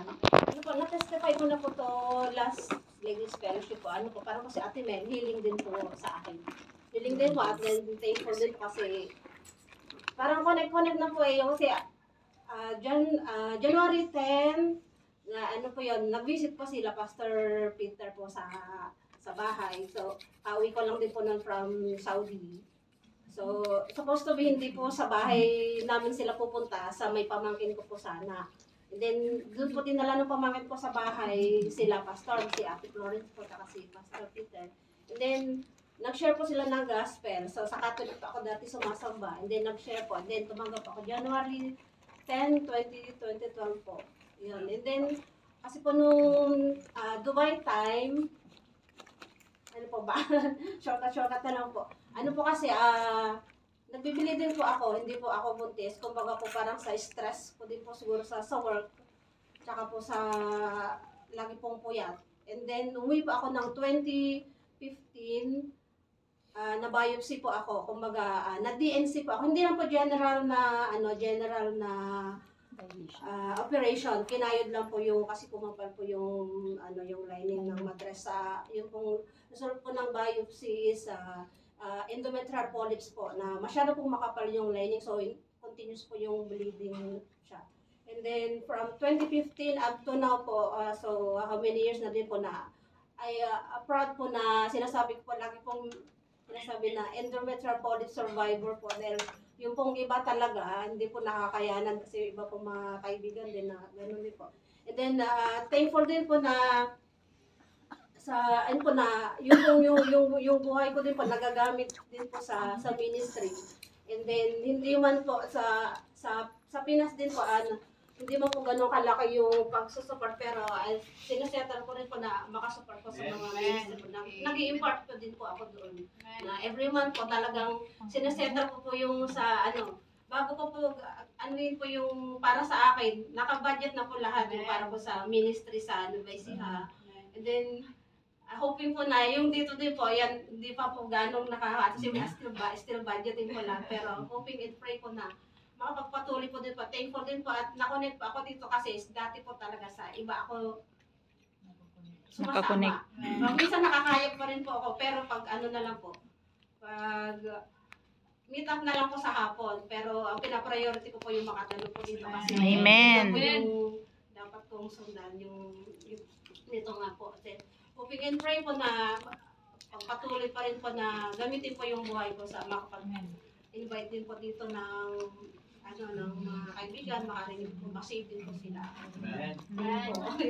Ano po, na-testify ko na po to last ladies fellowship po. Ano po, parang kasi Ate Mel, healing din po sa akin. Healing din po at then thankful din po kasi parang connect na po yung kasi January 10, na ano po yun, nag-visit po sila Pastor Peter po sa bahay. So, pauwi ko lang din po nun from Saudi. So, supposed to be hindi po sa bahay namin sila pupunta, sa may pamangkin ko po sana. And then, doon po dinala ng pamangkin ko sa bahay sila, Pastor, si Ate Florence po, at si Pastor Peter. And then, nag-share po sila ng gospel. So, sa Catholic po ako dati sumasamba. And then, nag-share po. And then, tumanggap ako January 10, 2012 po. Yun. And then, kasi po nung Dubai time, ano po ba? shortcut na lang po. Ano po kasi, nagbibili din po ako, hindi po ako buntis. Kumbaga po parang sa stress ko din po siguro sa work. Tsaka po sa lagi pong puyat. And then, umuwi po ako ng 2015, na-biopsy po ako. Kumbaga, na-DNC po ako. Hindi lang po general na operation. Kinayod lang po yung, kasi kumapal po yung, yung lining ng matres sa, yung pong, result po ng biopsy sa endometrial polyps po, na masyado pong makapal yung lining, so continuous po yung bleeding siya. And then, from 2015 up to now po, so how many years na din po na, ay proud po na sinasabi ko po, lagi pong sinasabi na endometrial polyps survivor po, dahil yung pong iba talaga, hindi po nakakayanan kasi iba po mga kaibigan din na gano'n din po. And then, thankful din po na sa ano po na yung buhay ko din po nagagamit din po sa ministry. And then hindi man po sa Pinas din po hindi man po gano'ng kalaki yung pagsusupport, pero sinesettle ko rin po na makasupport po sa mga ministry po. Nag-i-impart po din po ako doon. Na every month po talagang sinesettle ko po yung sa bago ko po yun po yung para sa akin, naka-budget na po lahat yung para po sa ministry sa Nueva Ecija. And then hoping po na yung dito din po, yan, hindi pa po ganong still budgeting po lang. Pero hoping and pray po na makapagpatuloy po din po. Thankful din po at nakonect po ako dito kasi dati po talaga sa iba ako sumasama. Minsan nakakayag pa rin po ako, pero pag na lang po, pag meet up na lang po sa hapon. Pero ang pinapriority ko po yung makatanong po dito kasi Amen. Yung dapat kong sundan yung nito nga po. Hoping and pray po na patuloy pa rin po na gamitin po yung buhay ko sa makapag-invite din po dito ng mga kaibigan, makarinig po, masave din po sila. Amen. Amen. Amen.